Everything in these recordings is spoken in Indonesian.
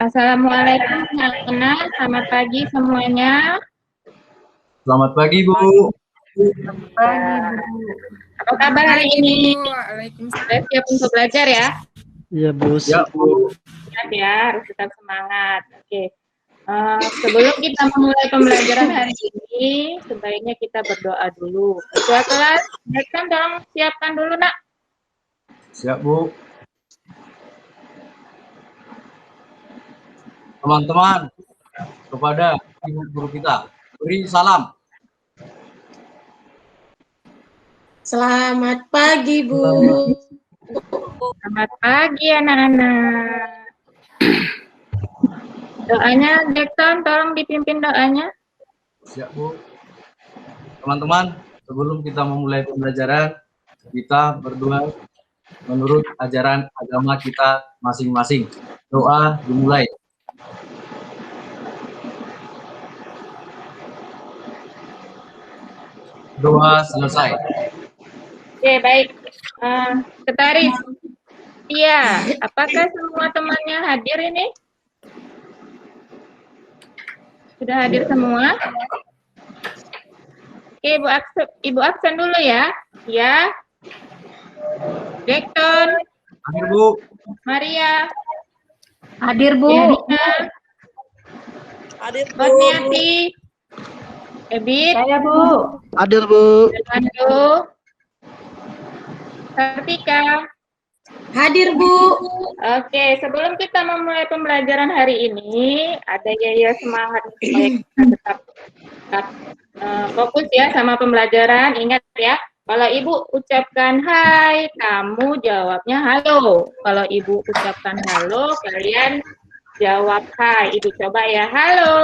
Assalamualaikum anak-anak, selamat pagi semuanya. Selamat pagi, Bu. Ya. Apa kabar hari ini? Sudah siap untuk belajar ya? Iya, Bu. Ya, Bu. Siap ya, harus tetap semangat. Oke. Sebelum kita memulai pembelajaran hari ini, sebaiknya kita berdoa dulu. Ketua kelas, mereka tolong siapkan dulu, nak. Siap, Bu. Teman-teman, kepada ibu guru kita, beri salam. Selamat pagi, Bu. Selamat pagi, anak-anak. Doanya, Jackson, tolong dipimpin doanya. Siap, Bu. Teman-teman, sebelum kita memulai pembelajaran, kita berdua menurut ajaran agama kita masing-masing. Doa dimulai. Doa selesai. Oke, baik. Sekretaris, iya, apakah semua temannya hadir ini? Sudah hadir semua? Oke, Ibu absen dulu ya. Ya. Dekton. Hadir, Bu. Maria. Hadir, Bu. Erina. Hadir, Bu. Kurniati. Ebit. Saya, Bu. Hadir, Bu. Fernando. Sartika. Hadir, Bu. Oke, sebelum kita memulai pembelajaran hari ini, ada ya semangat supaya kita tetap fokus ya sama pembelajaran. Ingat ya, kalau Ibu ucapkan hai, kamu jawabnya halo. Kalau Ibu ucapkan halo, kalian jawab hai. Ibu coba ya, halo.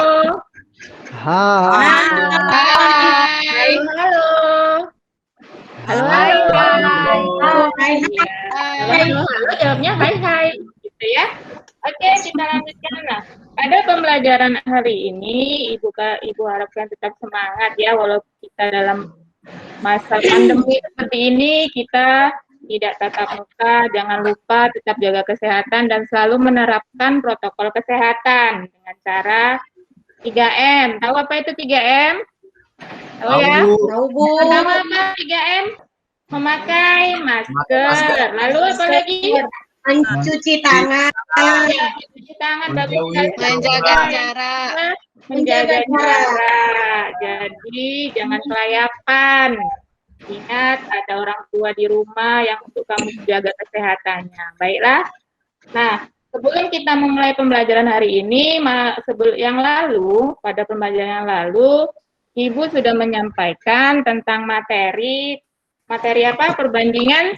Hai. Hai. Halo. Halo, hai. Hai. Halo, jawabnya hai hai, gitu ya. Oke, kita lanjutkan. Nah, pada pembelajaran hari ini, Ibu harapkan tetap semangat ya, walau kita dalam masa pandemi seperti ini, kita tidak tatap muka, jangan lupa tetap jaga kesehatan dan selalu menerapkan protokol kesehatan dengan cara 3M. Tahu apa itu 3M? Tahu ya? Tahu, Bu. Pertama apa 3M? Memakai masker. Lalu apa lagi? Mencuci tangan. Mencuci tangan, bagus sekali. Menjaga jarak. Menjaga jarak. Jadi jangan kelayapan. Ingat, ada orang tua di rumah yang untuk kamu jaga kesehatannya. Baiklah. Nah, sebelum kita memulai pembelajaran hari ini, pada pembelajaran yang lalu, Ibu sudah menyampaikan tentang materi apa? Perbandingan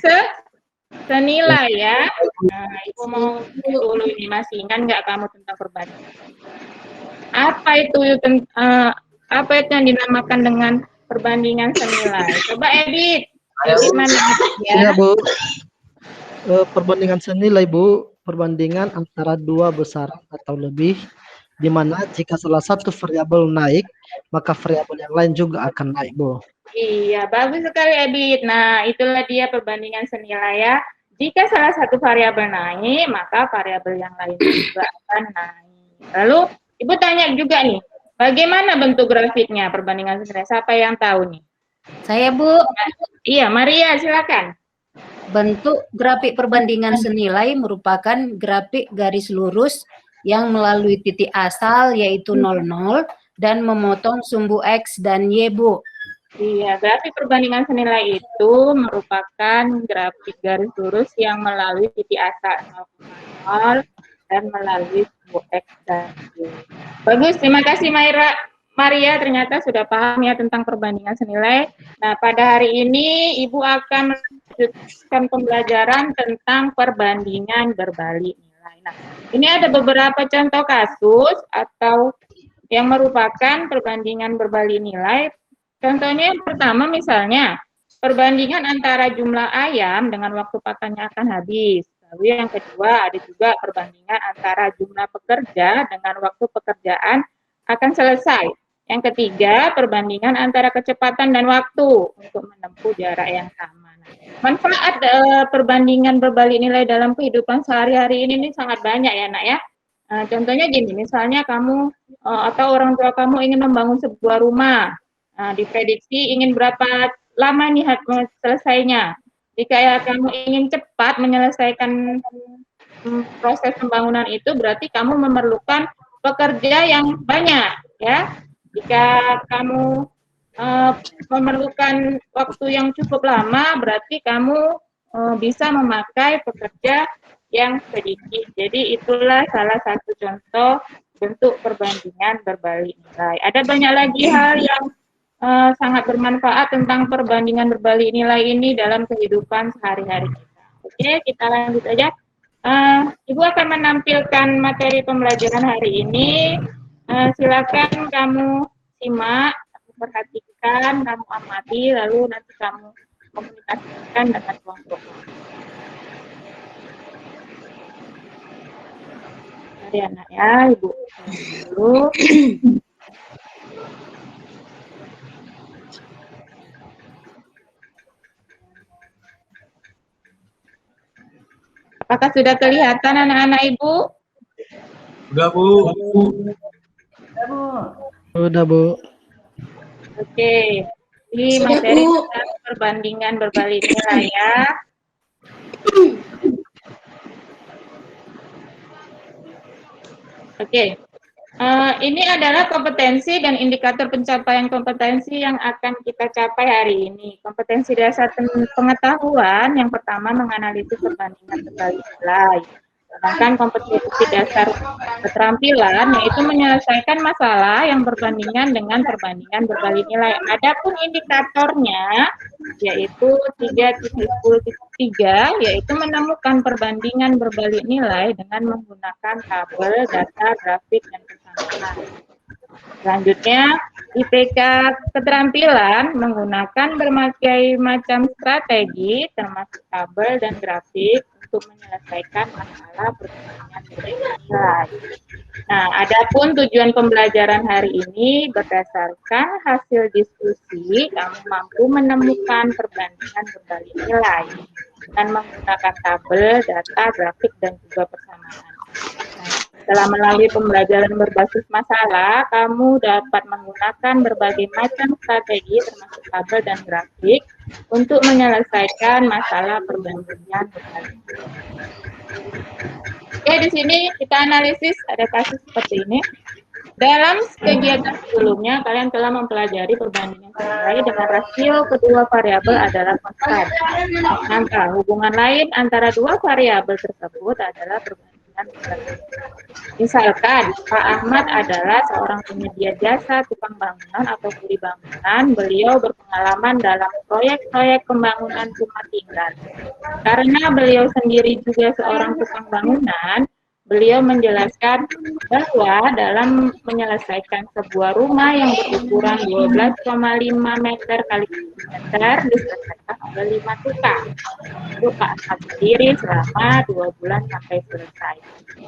senilai ya. Nah, Ibu mau dulu ini, masih ingat nggak kamu tentang perbandingan? Apa itu yang dinamakan dengan perbandingan senilai? Coba Edit. Edit mana ya? Iya, Bu. Perbandingan senilai, Bu. Perbandingan antara dua besaran atau lebih, di mana jika salah satu variabel naik, maka variabel yang lain juga akan naik, Bu. Iya, bagus sekali Edit. Nah, itulah dia perbandingan senilai ya. Jika salah satu variabel naik, maka variabel yang lain juga akan naik. Lalu, Ibu tanya juga nih, bagaimana bentuk grafiknya perbandingan senilai? Siapa yang tahu nih? Saya, Bu. Iya, Maria, silakan. Bentuk grafik perbandingan senilai merupakan grafik garis lurus yang melalui titik asal yaitu 00 dan memotong sumbu X dan Y, Bu. Iya, grafik perbandingan senilai itu merupakan grafik garis lurus yang melalui titik asal 0,0 dan melalui sumbu X dan Y. Bagus, terima kasih Maria, ternyata sudah paham ya tentang perbandingan senilai. Nah, pada hari ini Ibu akan melanjutkan pembelajaran tentang perbandingan berbalik nilai. Nah, ini ada beberapa contoh kasus atau yang merupakan perbandingan berbalik nilai. Contohnya yang pertama misalnya, perbandingan antara jumlah ayam dengan waktu pakannya akan habis. Lalu yang kedua ada juga perbandingan antara jumlah pekerja dengan waktu pekerjaan akan selesai. Yang ketiga, perbandingan antara kecepatan dan waktu untuk menempuh jarak yang sama. Manfaat perbandingan berbalik nilai dalam kehidupan sehari-hari ini sangat banyak ya, Nak ya. Contohnya gini, misalnya kamu atau orang tua kamu ingin membangun sebuah rumah, diprediksi ingin berapa lama nih selesainya. Jika ya kamu ingin cepat menyelesaikan proses pembangunan itu, berarti kamu memerlukan pekerja yang banyak, ya. Jika kamu memerlukan waktu yang cukup lama, berarti kamu bisa memakai pekerja yang sedikit. Jadi itulah salah satu contoh bentuk perbandingan berbalik nilai. Ada banyak lagi hal yang sangat bermanfaat tentang perbandingan berbalik nilai ini dalam kehidupan sehari-hari kita. Oke, kita lanjut aja. Ibu akan menampilkan materi pembelajaran hari ini. Silakan kamu simak, perhatikan, kamu amati, lalu nanti kamu komunikasikan dengan kelompok. Mari anak ya, Ibu. Dulu. Apakah sudah kelihatan anak-anak Ibu? Sudah, Bu. Sudah, Bu. Oke. Ini Sudah, materi Bu. tentang perbandingan berbalik nilai ya. Oke. Ini adalah kompetensi dan indikator pencapaian kompetensi yang akan kita capai hari ini. Kompetensi dasar pengetahuan yang pertama menganalisis perbandingan berbalik nilai. Sedangkan kompetensi dasar keterampilan yaitu menyelesaikan masalah yang berbandingan dengan perbandingan berbalik nilai. Adapun indikatornya yaitu 3.10.3 yaitu menemukan perbandingan berbalik nilai dengan menggunakan tabel, data, grafik, dan persamaan. Selanjutnya, IPK keterampilan menggunakan berbagai macam strategi termasuk tabel dan grafik untuk menyelesaikan masalah perbandingan berbalik nilai. Nah, adapun tujuan pembelajaran hari ini berdasarkan hasil diskusi, kamu mampu menemukan perbandingan berbalik nilai dan menggunakan tabel, data, grafik, dan juga persamaan. Nah, setelah melalui pembelajaran berbasis masalah, kamu dapat menggunakan berbagai macam strategi termasuk tabel dan grafik untuk menyelesaikan masalah perbandingan berbalik nilai. Oke, di sini kita analisis ada kasus seperti ini. Dalam kegiatan sebelumnya, kalian telah mempelajari perbandingan nilai dengan rasio kedua variabel adalah konstan. Maka hubungan lain antara dua variabel tersebut adalah perbandingan berbalik. Misalkan, Pak Ahmad adalah seorang penyedia jasa tukang bangunan atau kuli bangunan. Beliau berpengalaman dalam proyek-proyek pembangunan rumah tinggal. Karena beliau sendiri juga seorang tukang bangunan, beliau menjelaskan bahwa dalam menyelesaikan sebuah rumah yang berukuran 12,5 meter kali meter diselesaikan oleh 5 tukang. Itu Pak Ahmad sendiri selama 2 bulan sampai selesai.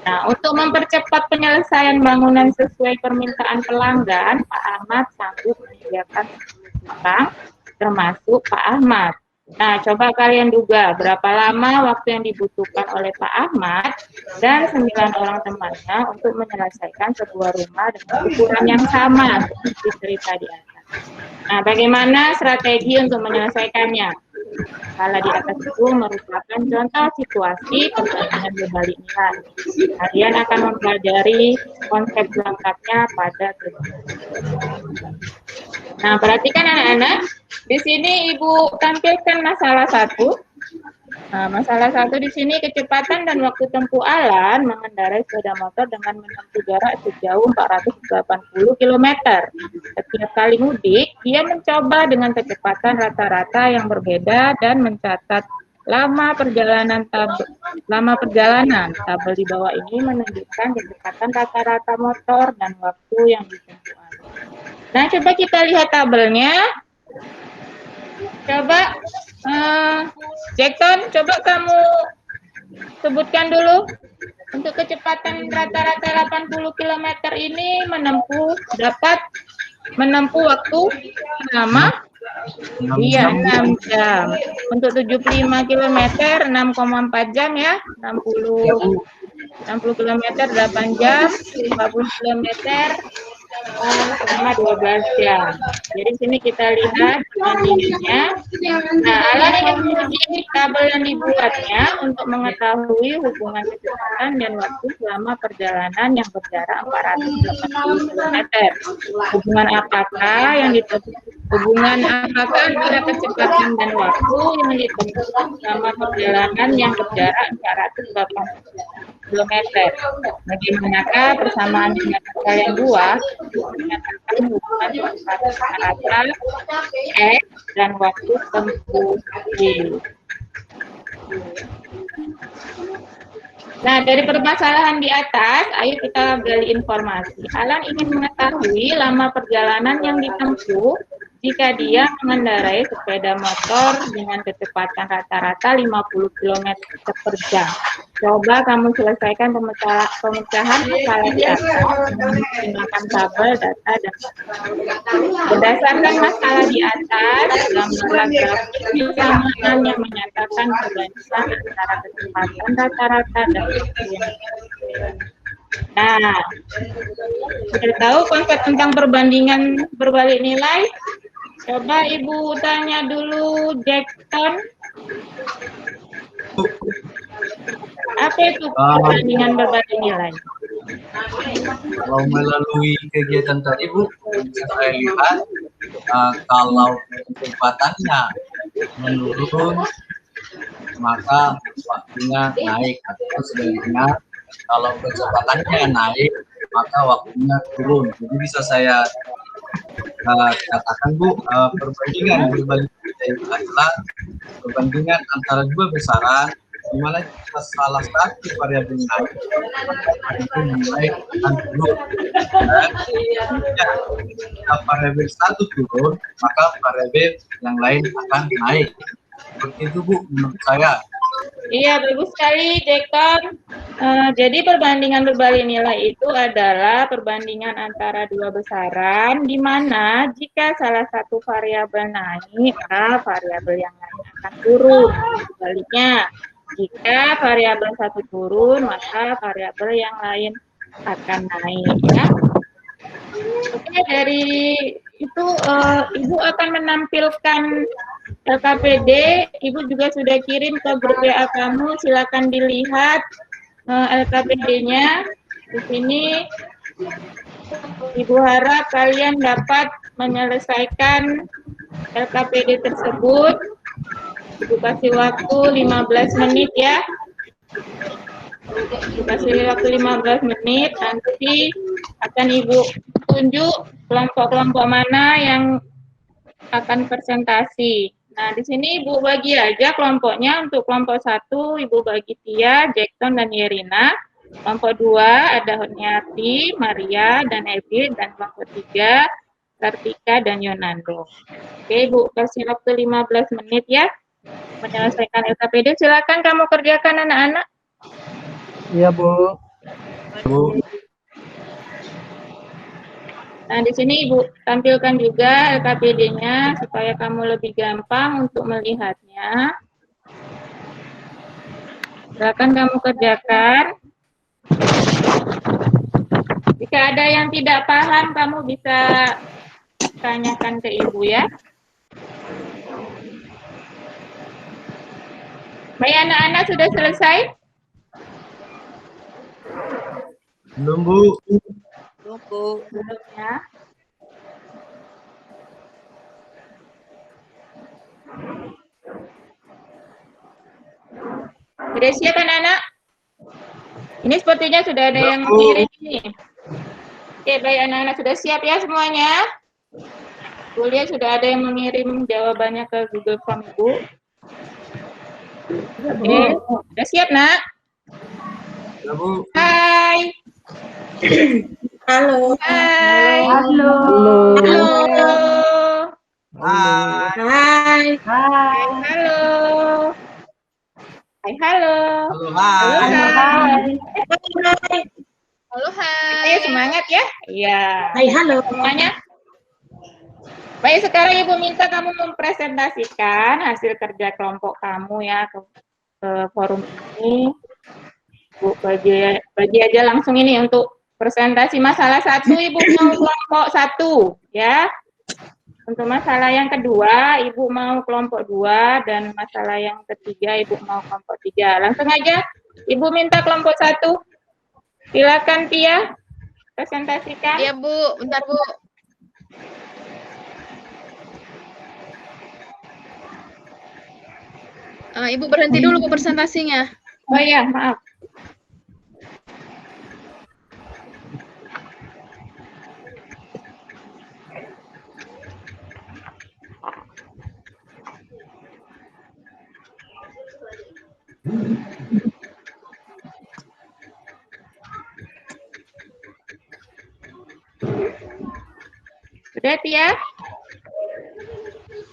Nah, untuk mempercepat penyelesaian bangunan sesuai permintaan pelanggan, Pak Ahmad sanggup menyediakan 10 tukang, termasuk Pak Ahmad. Nah, coba kalian duga berapa lama waktu yang dibutuhkan oleh Pak Ahmad dan 9 orang temannya untuk menyelesaikan sebuah rumah dengan ukuran yang sama seperti cerita di atas. Nah, bagaimana strategi untuk menyelesaikannya? Skala di atas itu merupakan contoh situasi perbandingan berbalik nilai. Kalian akan mempelajari konsep lengkapnya pada kegiatan. Nah, perhatikan anak-anak. Di sini Ibu tampilkan masalah 1. Nah, masalah 1 di sini kecepatan dan waktu tempuh Alan mengendarai sepeda motor dengan menempuh jarak sejauh 480 km. Setiap kali mudik, dia mencoba dengan kecepatan rata-rata yang berbeda dan mencatat lama perjalanan. Tabel di bawah ini menunjukkan kecepatan rata-rata motor dan waktu yang ditempuh Alan. Nah, coba kita lihat tabelnya. Coba, Jackson, coba kamu sebutkan dulu. Untuk kecepatan rata-rata 80 km ini dapat menempuh waktu lama? Iya, 6 jam. Untuk 75 km, 6,4 jam ya. 60 60 km 8 jam, 50 km selama 12 jam. Jadi sini kita lihat perbandingannya. Nah, alat yang menguji kabel yang dibuatnya untuk mengetahui hubungan kecepatan dan waktu selama perjalanan yang berjarak 480 km. Hubungan apakah antara kecepatan dan waktu yang ditempuh selama perjalanan yang berjarak 480 km. Bagaimanakah persamaan dengan kalian dua menyatakan hubungan kecepatan antara X dan waktu tempuh Y. Nah, dari permasalahan di atas, ayo kita gali informasi. Alan ingin mengetahui lama perjalanan yang ditempuh jika dia mengendarai sepeda motor dengan kecepatan rata-rata 50 km per jam. Coba kamu selesaikan pemecahan masalah di atas menggunakan tabel, data, dan berdasarkan masalah di atas, gambarlah grafik persamaan yang menyatakan perbandingan antara kecepatan rata-rata dan Nah, sudah tahu konsep tentang perbandingan berbalik nilai? Coba Ibu tanya dulu Jackson. Apa itu perbandingan berbalik nilai? Kalau melalui kegiatan tadi Bu, bisa saya lihat kalau kecepatannya menurun, maka waktunya naik, atau sebaliknya kalau kecepatannya naik, maka waktunya turun. Jadi bisa saya katakan Bu, perbandingan berbalik nilai adalah perbandingan antara dua besaran, di mana jika salah satu variabel naik, itu nilai akan turun. Dan jika variabel satu turun, maka variabel yang lain akan naik. Seperti itu Bu, menurut saya. Iya, bagus sekali, Jackson. Jadi perbandingan berbalik nilai itu adalah perbandingan antara dua besaran, di mana jika salah satu variabel naik, maka variabel yang lain akan turun. Sebaliknya, jika variabel satu turun, maka variabel yang lain akan naik. Ya. Oke, dari itu Ibu akan menampilkan LKPD. Ibu juga sudah kirim ke grup WA kamu. Silakan dilihat LKPD-nya. Di sini Ibu harap kalian dapat menyelesaikan LKPD tersebut. Ibu kasih waktu 15 menit ya. Ibu kasih waktu 15 menit. Nanti akan Ibu tunjuk kelompok-kelompok mana yang akan presentasi. Nah, di sini Ibu bagi aja kelompoknya. Untuk kelompok 1, Ibu bagi Tia, Jackson, dan Yerina. Kelompok 2 ada Honiati, Maria, dan Ebi. Dan kelompok 3, Kartika, dan Yonando. Oke, Ibu kasih waktu 15 menit ya. Menyelesaikan LKPD. Silakan kamu kerjakan anak-anak. Iya, Bu. Bu. Nah, di sini Ibu tampilkan juga LKPD-nya supaya kamu lebih gampang untuk melihatnya. Silakan kamu kerjakan. Jika ada yang tidak paham, kamu bisa tanyakan ke Ibu ya. Baik, anak-anak sudah selesai? Belum Bu. Belum ya. Sudah siap anak-anak? Ini sepertinya sudah ada yang mengirim ini. Oke, baik anak-anak sudah siap ya semuanya? Kuliah sudah ada yang mengirim jawabannya ke Google Form Ibu. Oke, sudah siap nak? Ya, Bu. Hai. Halo. Hai. Halo. Halo. Hai. Hai. Hai, halo. Hai, halo. Halo, hai. Hai. Halo, Ayo semangat ya. Iya. Hai, halo. Semuanya. Baik, sekarang Ibu minta kamu mempresentasikan hasil kerja kelompok kamu ya ke forum ini. Ibu bagi aja langsung ini untuk presentasi masalah 1 Ibu mau kelompok 1 ya. Untuk masalah yang kedua Ibu mau kelompok 2 dan masalah yang ketiga Ibu mau kelompok 3. Langsung aja Ibu minta kelompok 1. Silakan Tia presentasikan. Iya Bu, bentar Bu. Ibu berhenti dulu Bu presentasinya. Oh iya, maaf. Sudah Tia?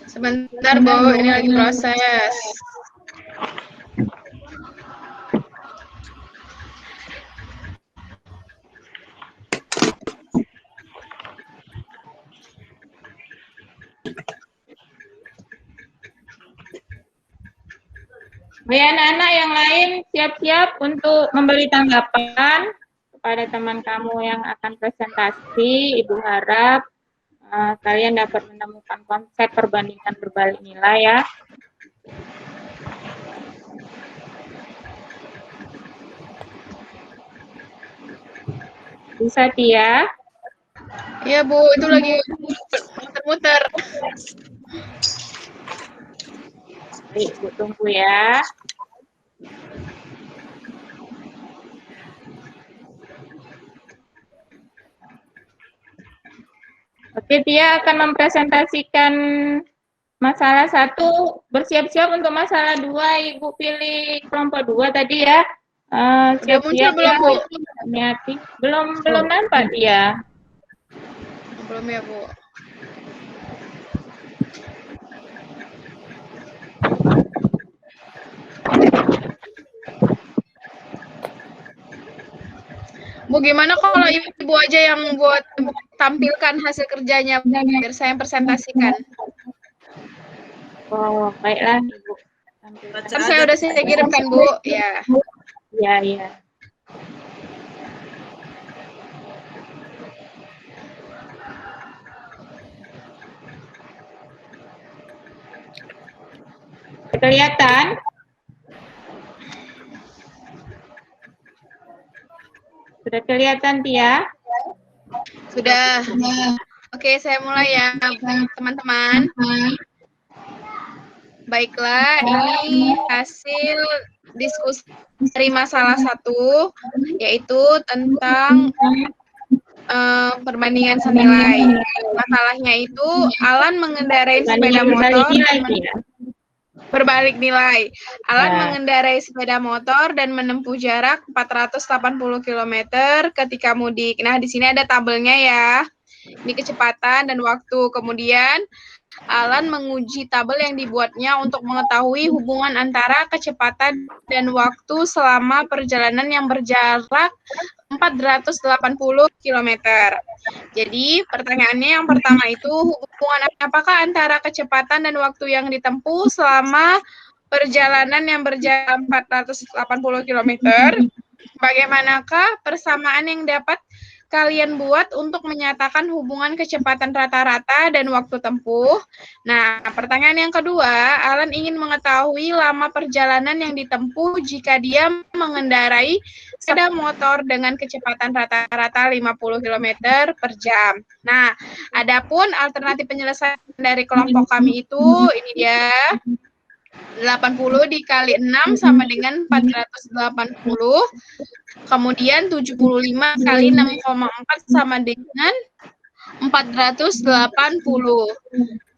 Sebentar Bu, ini lagi proses. Baik, anak-anak yang lain siap-siap untuk memberi tanggapan kepada teman kamu yang akan presentasi. Ibu harap kalian dapat menemukan konsep perbandingan berbalik nilai ya. Bisa Tia? Iya Bu, itu lagi muter-muter. Baik, Bu tunggu ya. Oke, Tia akan mempresentasikan masalah 1. Bersiap-siap untuk masalah 2. Ibu pilih kelompok 2 tadi ya. Siap-siap belum, Bu? Hati-hati. Belum nampak Tia. Belum ya Bu. Bu, gimana kalau Ibu aja yang buat tampilkan hasil kerjanya, biar saya yang presentasikan. Oh, baiklah Ibu. Kan saya udah saya kirimkan Bu, ya. Iya, iya. Kelihatan? Sudah kelihatan Tia? Sudah. Oke, saya mulai ya, teman-teman. Baiklah, ini hasil diskusi dari masalah 1, yaitu tentang perbandingan senilai. Masalahnya itu Alan mengendarai sepeda motor berbalik nilai. Alan mengendarai sepeda motor dan menempuh jarak 480 km ketika mudik. Nah, di sini ada tabelnya ya. Ini kecepatan dan waktu. Kemudian Alan menguji tabel yang dibuatnya untuk mengetahui hubungan antara kecepatan dan waktu selama perjalanan yang berjarak 480 km. Jadi, pertanyaannya yang pertama itu, hubungan apakah antara kecepatan dan waktu yang ditempuh selama perjalanan yang berjarak 480 km? Bagaimanakah persamaan yang dapat kalian buat untuk menyatakan hubungan kecepatan rata-rata dan waktu tempuh? Nah, pertanyaan yang kedua, Alan ingin mengetahui lama perjalanan yang ditempuh jika dia mengendarai sepeda motor dengan kecepatan rata-rata 50 km per jam. Nah, adapun alternatif penyelesaian dari kelompok kami itu, ini dia, 80 dikali 6 sama dengan 480. Kemudian 75 kali 6,4 sama dengan 480.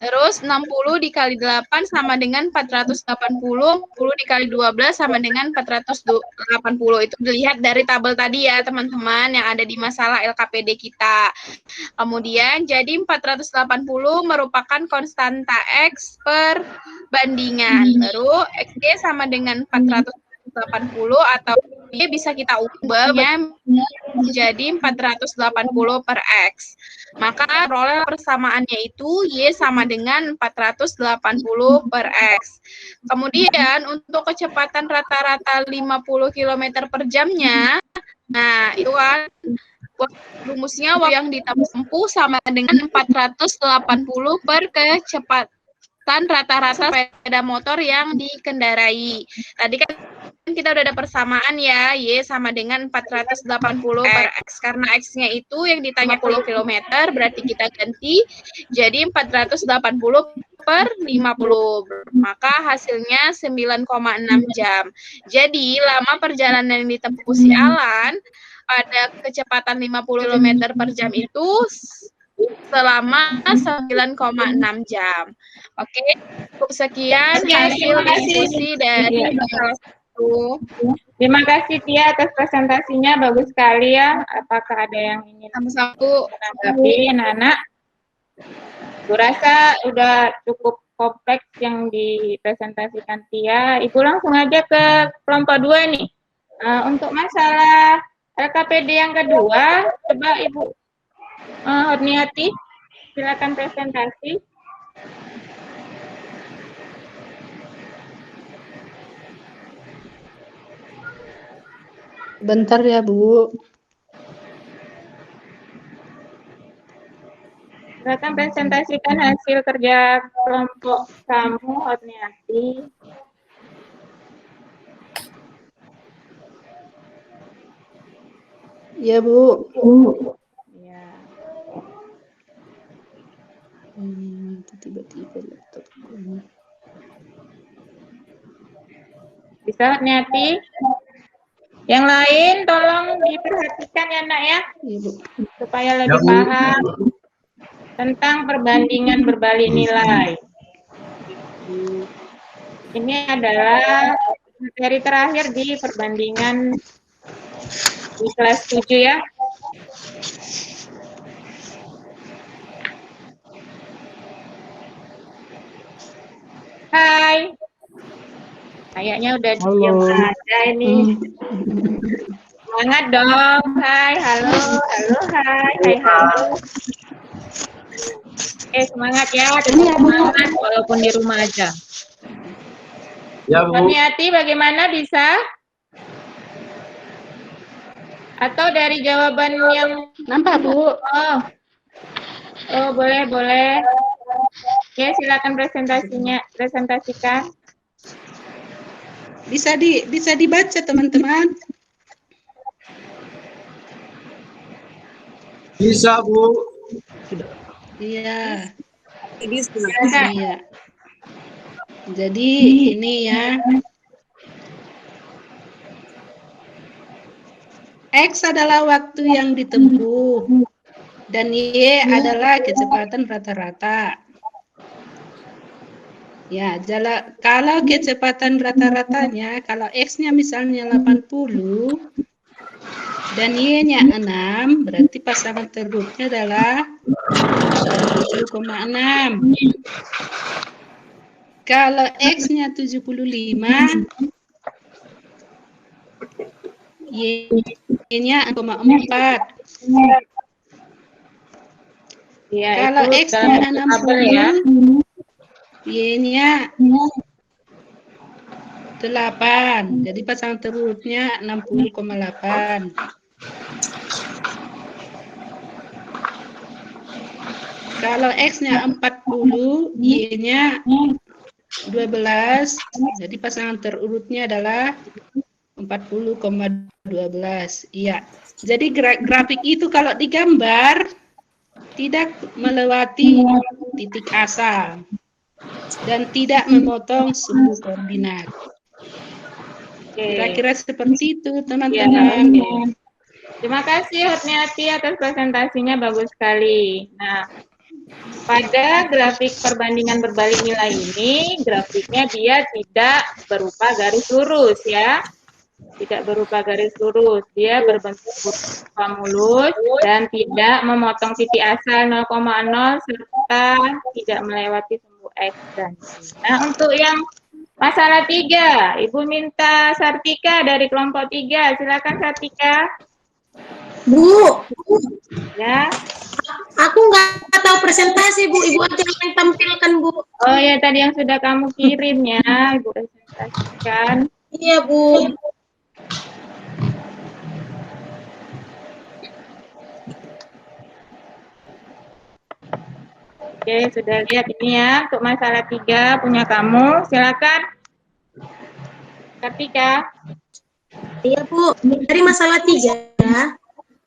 Terus 60 dikali 8 sama dengan 480. 10 dikali 12 sama dengan 480. Itu dilihat dari tabel tadi ya teman-teman yang ada di masalah LKPD kita. Kemudian jadi 480 merupakan konstanta X per bandingan. Lalu XG sama dengan 480 atau Y bisa kita ubahnya menjadi 480 per X. Maka peroleh persamaannya itu Y sama dengan 480 per X. Kemudian untuk kecepatan rata-rata 50 km per jamnya, nah itu kan rumusnya waktu yang ditempuh sama dengan 480 per kecepatan rata-rata sepeda motor yang dikendarai. Tadi kan kita udah ada persamaan ya, Y sama dengan 480 per X. Karena X-nya itu yang ditanya 50 km, berarti kita ganti jadi 480 per 50. Maka hasilnya 9,6 jam. Jadi lama perjalanan yang ditempuh si Alan pada kecepatan 50 km per jam itu selama 9,6 jam. Oke, sekian hasil diskusi dari salah satu. Terima kasih Tia atas presentasinya, bagus sekali ya. Apakah ada yang ingin menanggapi, anak-anak? Aku rasa udah cukup kompleks yang dipresentasikan Tia. Ibu langsung aja ke kelompok 2 nih. Untuk masalah LKPD yang kedua, coba Ibu Hurniati, silakan presentasi. Bentar ya, Bu. Silakan presentasikan hasil kerja kelompok kamu, Hurniati. Ya, Bu. Ya. Tiba-tiba laptop. Bisa Hurniati? Yang lain tolong diperhatikan ya nak ya, Iya, Bu. supaya lebih paham tentang perbandingan berbalik nilai. Ini adalah materi terakhir di perbandingan di kelas 7 ya. Hai. Kayaknya udah diam aja ini. Semangat dong. Hai, halo, hai, halo. Semangat ya, tetap semangat walaupun di rumah aja. Ya, Bu. Hati-hati, bagaimana bisa? Atau dari jawaban yang Nampak, Bu? Oh, boleh. Oke, silakan presentasikan. Bisa dibaca, teman-teman. Bisa, Bu. Iya. Bisa. Iya. Jadi ini ya. X adalah waktu yang ditempuh dan Y adalah kecepatan rata-rata. Ya, kalau kecepatan rata-ratanya, kalau X-nya misalnya 80 dan Y-nya 6, berarti pasangan terburuknya adalah 20,6. Kalau X-nya 75, Y-nya 0,4. Ya, Kalau itu X-nya dalam tabel ya. 60, Y-nya 8. Jadi pasangan terurutnya 60,8. Kalau X-nya 40, Y-nya 12. Jadi pasangan terurutnya adalah 40,12. Iya. Jadi grafik itu kalau digambar tidak melewati titik asal dan tidak memotong sumbu koordinat. Kira-kira seperti itu, teman-teman. Ya, terima kasih Hurniati atas presentasinya, bagus sekali. Nah, pada grafik perbandingan berbalik nilai ini, grafiknya dia tidak berupa garis lurus ya. Tidak berupa garis lurus, dia berbentuk mulus dan tidak memotong titik asal 0,0 serta tidak melewati sumbu X dan Y. Nah, untuk yang Masalah 3, Ibu minta Sartika dari kelompok 3. Silakan Sartika. Bu, Ya. aku nggak tahu presentasi, Bu. Ibu aja yang tampilkan, Bu. Oh ya, tadi yang sudah kamu kirim ya, Ibu presentasikan. Iya, Bu. Oke, sudah lihat ini ya, untuk masalah 3 punya kamu. Silakan. Sartika. Iya, Bu. Dari masalah 3,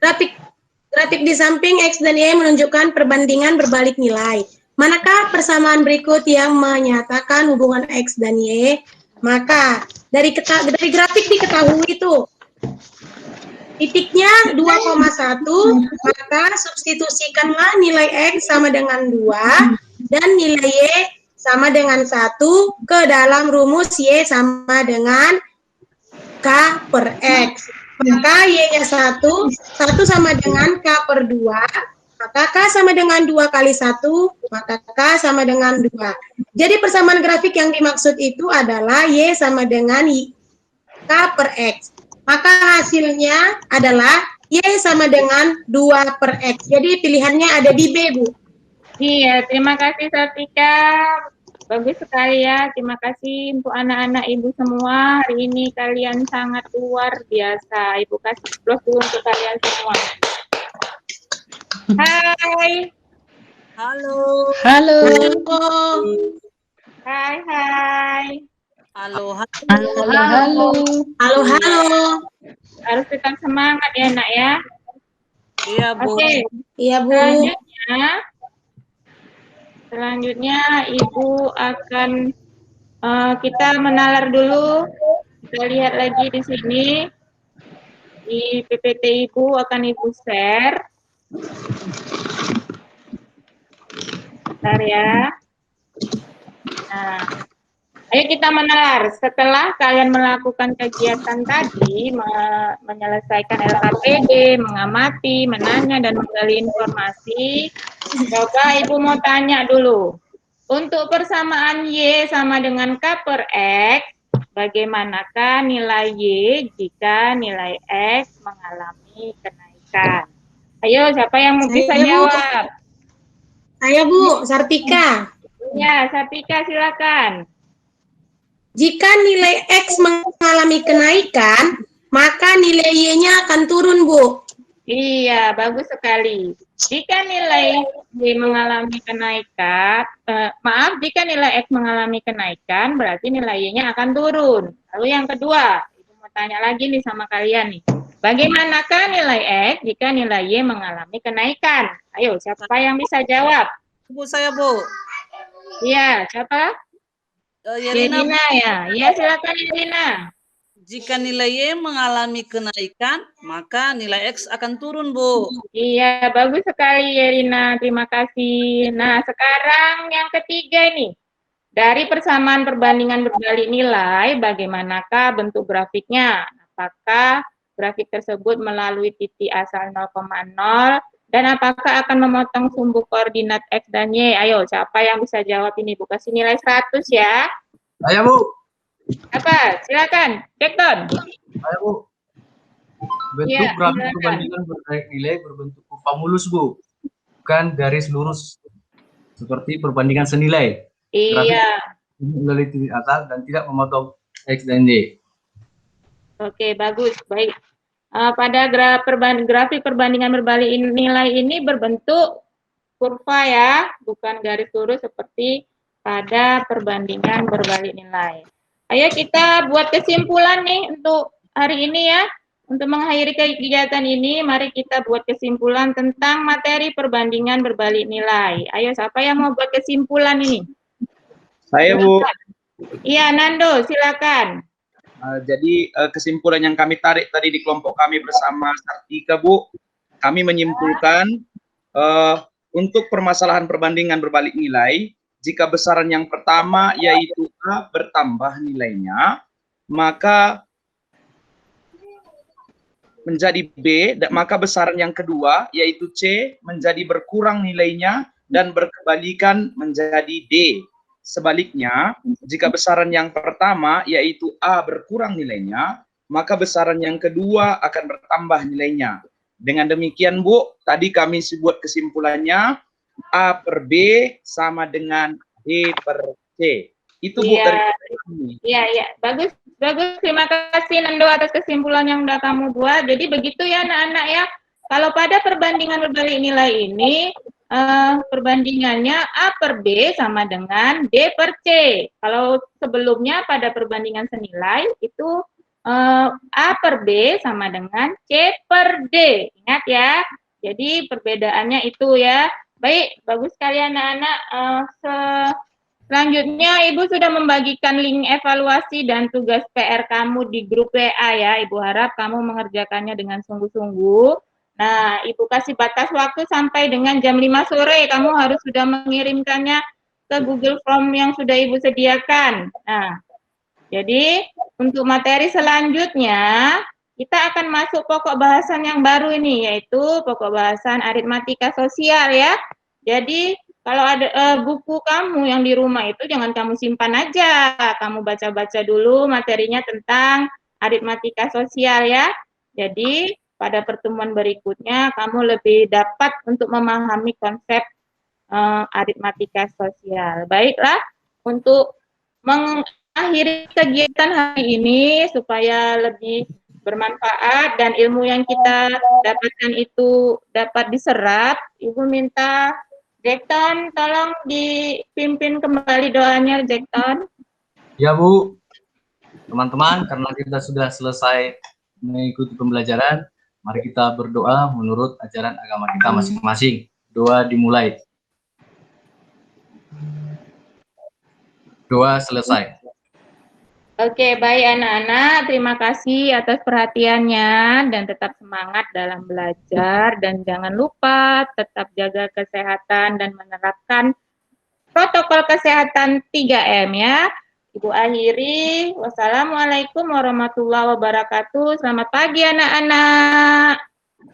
grafik di samping X dan Y menunjukkan perbandingan berbalik nilai. Manakah persamaan berikut yang menyatakan hubungan X dan Y? Maka dari grafik diketahui itu titiknya 2,1, maka substitusikanlah nilai X sama dengan 2 dan nilai Y sama dengan 1 ke dalam rumus Y sama dengan K per X. Maka Y-nya 1 sama dengan K per 2, maka K sama dengan 2 kali 1, maka K sama dengan 2. Jadi persamaan grafik yang dimaksud itu adalah Y sama dengan K per X. Maka hasilnya adalah Y sama dengan 2 per X. Jadi pilihannya ada di B, Bu. Iya, terima kasih Sartika. Bagus sekali ya. Terima kasih untuk anak-anak Ibu semua. Hari ini kalian sangat luar biasa. Ibu kasih plus dulu untuk kalian semua. Hai. Halo. Halo. Hai, hai. Halo. Halo. Halo, halo. Harus tetap semangat ya, Nak ya. Iya, Bu. Oke. Iya, Bu. Selanjutnya Ibu akan kita menalar dulu. Kita lihat lagi di sini. Di PPT Ibu akan Ibu share. Bentar ya. Nah, ayo kita menalar. Setelah kalian melakukan kegiatan tadi, menyelesaikan LKPD, mengamati, menanya, dan menggali informasi, coba Ibu mau tanya dulu. Untuk persamaan Y sama dengan K per X, bagaimanakah nilai Y jika nilai X mengalami kenaikan? Ayo, siapa yang mau bisa jawab? Saya, Bu, Sartika. Ya, Sartika silakan. Jika nilai X mengalami kenaikan, maka nilai Y-nya akan turun, Bu. Iya, bagus sekali. Jika nilai Y mengalami kenaikan, jika nilai X mengalami kenaikan, berarti nilai Y-nya akan turun. Lalu yang kedua, Ibu mau tanya lagi nih sama kalian nih. Bagaimanakah nilai X jika nilai Y mengalami kenaikan? Ayo, siapa yang bisa jawab? Bu, saya, Bu. Iya, siapa? Yerina, Yerina ya. Iya, silakan Yerina. jika nilai Y mengalami kenaikan, maka nilai X akan turun, Bu. Iya, bagus sekali Yerina. Terima kasih. Nah, sekarang yang ketiga ini. Dari persamaan perbandingan berbalik nilai, bagaimanakah bentuk grafiknya? Apakah grafik tersebut melalui titik asal 0,0 dan apakah akan memotong sumbu koordinat X dan Y? Ayo, siapa yang bisa jawab ini? Bu, kasih nilai 100 ya. Saya, Bu. Apa? Silakan, Dekton. Saya, Bu. Bentuk Ya, grafik silakan. perbandingan berbalik nilai berbentuk kurva mulus, Bu. Bukan garis lurus seperti perbandingan senilai. Iya. Melalui titik asal dan tidak memotong X dan Y. Oke, bagus. Baik. Pada grafik perbandingan berbalik nilai ini berbentuk kurva ya, bukan garis lurus seperti pada perbandingan berbalik nilai. Ayo kita buat kesimpulan nih untuk hari ini ya. Untuk mengakhiri kegiatan ini, mari kita buat kesimpulan tentang materi perbandingan berbalik nilai. Ayo, siapa yang mau buat kesimpulan ini? Saya, Bu. Iya, Nando, silakan. Jadi kesimpulan yang kami tarik tadi di kelompok kami bersama Sartika, Bu, kami menyimpulkan untuk permasalahan perbandingan berbalik nilai, jika besaran yang pertama yaitu A bertambah nilainya, maka menjadi B, maka besaran yang kedua yaitu C menjadi berkurang nilainya dan berkebalikan menjadi D. sebaliknya, jika besaran yang pertama yaitu A berkurang nilainya, maka besaran yang kedua akan bertambah nilainya. Dengan demikian Bu, tadi kami buat kesimpulannya A per B sama dengan B per C. Itu Bu dari kami. Iya, bagus. Terima kasih Nando atas kesimpulan yang udah kamu buat. Jadi begitu ya anak-anak ya. Kalau pada perbandingan berbalik nilai ini, perbandingannya A per B sama dengan D per C. Kalau sebelumnya pada perbandingan senilai itu A per B sama dengan C per D. Ingat ya. Jadi perbedaannya itu ya. Baik, bagus sekali anak-anak. Selanjutnya Ibu sudah membagikan link evaluasi dan tugas PR kamu di grup WA ya. Ibu harap kamu mengerjakannya dengan sungguh-sungguh. Nah, Ibu kasih batas waktu sampai dengan jam 5 sore. Kamu harus sudah mengirimkannya ke Google Form yang sudah Ibu sediakan. Nah, jadi untuk materi selanjutnya, kita akan masuk pokok bahasan yang baru ini, yaitu pokok bahasan aritmatika sosial ya. Jadi, kalau ada buku kamu yang di rumah itu jangan kamu simpan aja. Kamu baca-baca dulu materinya tentang aritmatika sosial ya. Jadi, pada pertemuan berikutnya kamu lebih dapat untuk memahami konsep aritmatika sosial. Baiklah, untuk mengakhiri kegiatan hari ini supaya lebih bermanfaat dan ilmu yang kita dapatkan itu dapat diserap, Ibu minta Jackton tolong dipimpin kembali doanya, Jackton. Ya Bu, teman-teman, karena kita sudah selesai mengikuti pembelajaran, mari kita berdoa menurut ajaran agama kita masing-masing. Doa dimulai. Doa selesai. Oke, baik anak-anak. Terima kasih atas perhatiannya dan tetap semangat dalam belajar. Dan jangan lupa tetap jaga kesehatan dan menerapkan protokol kesehatan 3M ya. Ibu akhiri. Wassalamualaikum warahmatullahi wabarakatuh. Selamat pagi anak-anak.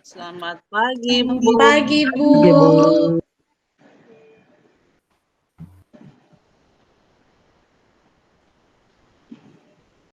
Selamat pagi, Bu. Pagi, Bu.